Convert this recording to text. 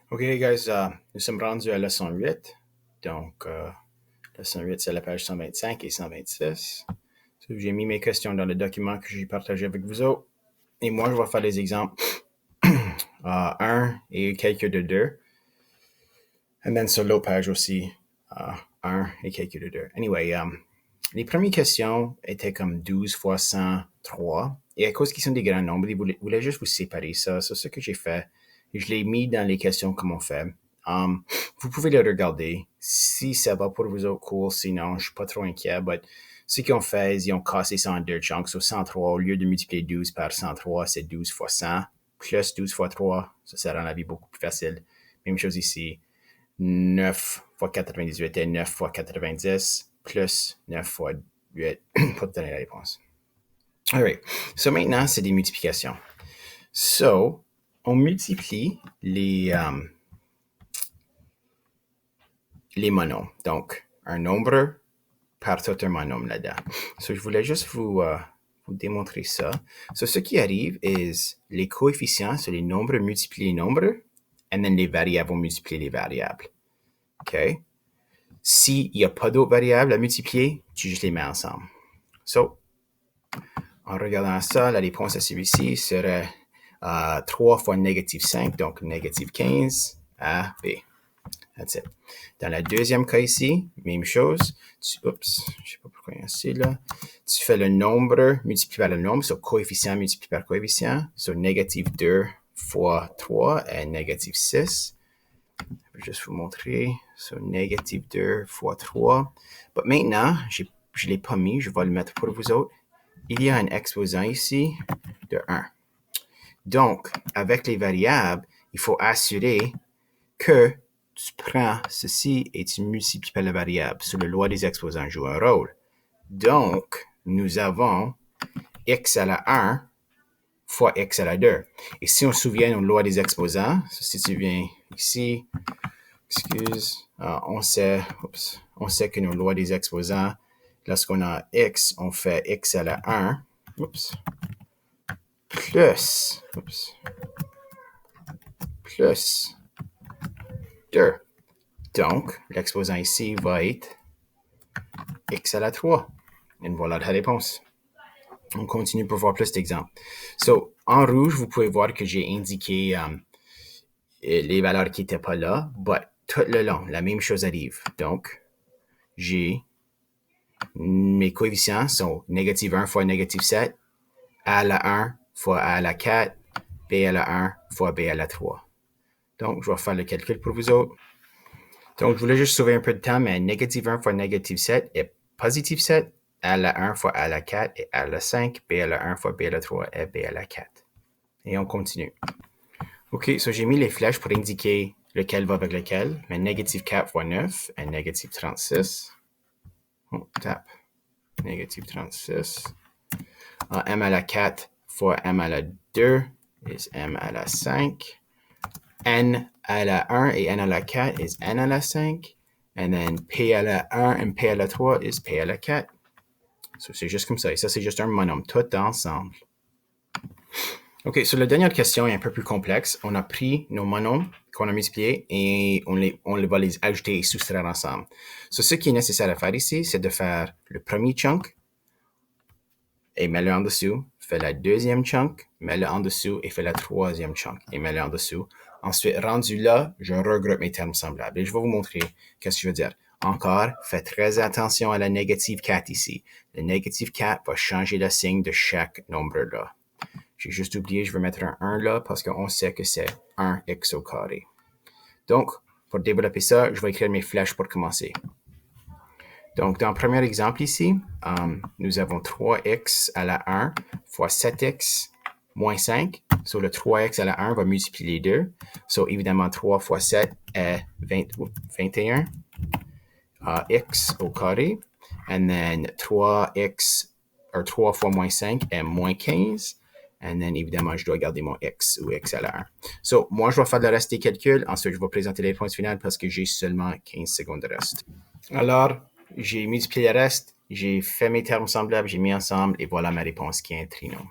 OK, guys, nous sommes rendus à leçon 8. Donc, leçon 8, c'est la page 125 et 126. J'ai mis mes questions dans le document que j'ai partagé avec vous autres. Et moi, je vais faire des exemples 1 et quelques de 2. Et then sur l'autre page aussi, 1 et quelques de 2. Anyway, les premières questions étaient comme 12 fois 103. Et à cause qu'ils sont des grands nombres, ils voulaient juste vous séparer ça. C'est ce que j'ai fait. Et je l'ai mis dans les questions comme on fait. Vous pouvez les regarder. Si ça va pour vous autres, cool. Sinon, je suis pas trop inquiet. Mais ce qu'ils ont fait, ils ont cassé ça en deux chunks. So 103, au lieu de multiplier 12 par 103, c'est 12 fois 100 plus 12 fois 3. Ça rend la vie beaucoup plus facile. Même chose ici. 9 fois 98 et 9 fois 90 plus 9 fois 8 pour te donner la réponse. Alright. So maintenant, c'est des multiplications. So, on multiplie les monomes. Donc, un nombre par tout un monome là-dedans. So, je voulais juste vous démontrer ça. So, ce qui arrive est les coefficients, c'est les nombres multiplient les nombres, and then les variables vont multiplier les variables. OK? S'il n'y a pas d'autres variables à multiplier, tu juste les mets ensemble. So, en regardant ça, la réponse à celui-ci serait 3 fois négative 5, donc négative 15, A, B. That's it. Dans le deuxième cas ici, même chose. Je ne sais pas pourquoi il y a ici, là. Tu fais le nombre multiplié par le nombre, so coefficient multiplié par coefficient. So négative 2 fois 3 est négative 6. Je vais juste vous montrer. So, négative 2 fois 3. Mais maintenant, je ne l'ai pas mis, je vais le mettre pour vous autres. Il y a un exposant ici de 1. Donc, avec les variables, il faut assurer que tu prends ceci et tu multiplies par la variable. Sur la loi des exposants joue un rôle. Donc, nous avons x à la 1 fois x à la 2. Et si on se souvient de la loi des exposants, si tu viens ici, on sait que nos lois des exposants, lorsqu'on a x, on fait x à la 1, plus 2. Donc, l'exposant ici va être x à la 3. Et voilà la réponse. On continue pour voir plus d'exemples. So, en rouge, vous pouvez voir que j'ai indiqué les valeurs qui n'étaient pas là, mais tout le long, la même chose arrive. Donc, j'ai mes coefficients sont négative 1 fois négative 7, a à la 1 fois a à la 4, b à la 1 fois b à la 3. Donc, je vais faire le calcul pour vous autres. Donc, je voulais juste sauver un peu de temps, mais négative 1 fois négative 7 est positive 7, a à la 1 fois a à la 4 et a à la 5, b à la 1 fois b à la 3 et b à la 4. Et on continue. OK, so j'ai mis les flèches pour indiquer lequel va avec lequel, mais négative 4 fois 9 est négative 36. On tape. Négative 36. M à la 4 fois M à la 2 is M à la 5. N à la 1 et N à la 4 is N à la 5. And then P à la 1 et P à la 3 is P à la 4. So, c'est juste comme ça. Et ça, c'est juste un monome, tout ensemble. OK, so la dernière question est un peu plus complexe. On a pris nos monômes qu'on a multipliés et on va les ajouter et soustraire ensemble. So, ce qui est nécessaire à faire ici, c'est de faire le premier chunk et mets-le en dessous. Fais la deuxième chunk, mets-le en dessous et fais la troisième chunk et mets-le en dessous. Ensuite, rendu là, je regroupe mes termes semblables et je vais vous montrer qu'est-ce que je veux dire. Encore, fais très attention à la négative 4 ici. Le négative 4 va changer le signe de chaque nombre là. J'ai juste oublié, je vais mettre un 1 là parce qu'on sait que c'est 1x au carré. Donc, pour développer ça, je vais écrire mes flèches pour commencer. Donc, dans le premier exemple ici, nous avons 3x à la 1 fois 7x moins 5. So, le 3x à la 1 va multiplier les deux. So, évidemment, 3 fois 7 est 21. X au carré. And then 3x, or 3 fois moins 5 est moins 15. And then, évidemment, je dois garder mon x ou x à la 1. So, moi, je vais faire le reste des calculs. Ensuite, je vais présenter les réponses finales parce que j'ai seulement 15 secondes de reste. Alors, j'ai multiplié le reste, j'ai fait mes termes semblables, j'ai mis ensemble, et voilà ma réponse qui est un trinôme.